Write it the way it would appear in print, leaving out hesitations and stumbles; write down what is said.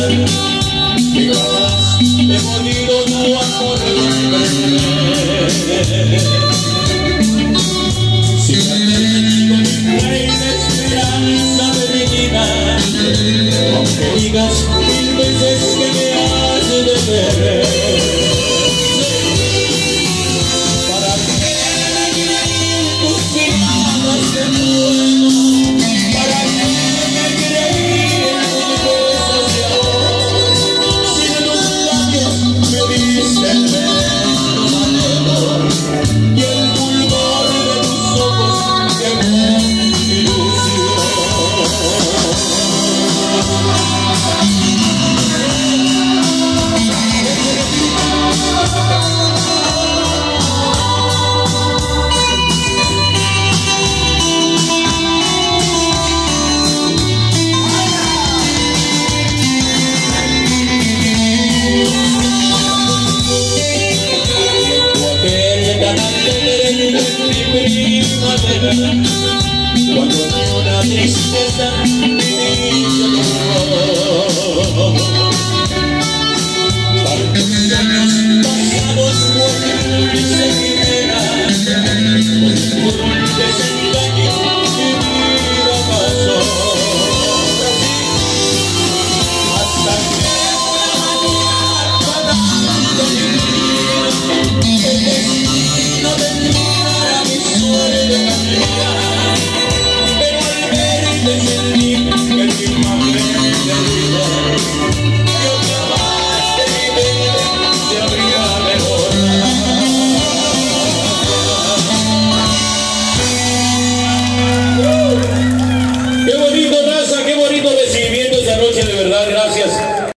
que jamás he podido tu amor comprender. Si me perdido mi reina esperanza de mi vida, aunque digas mil veces que me has de ver, para que tus miradas de nuevo, para que me creí en tus besos de amor, si de los labios me diste el beso mayor y el fulgor de tus ojos quemó mi ilusión. Cuando ni una tristeza mi niño logró, tantos años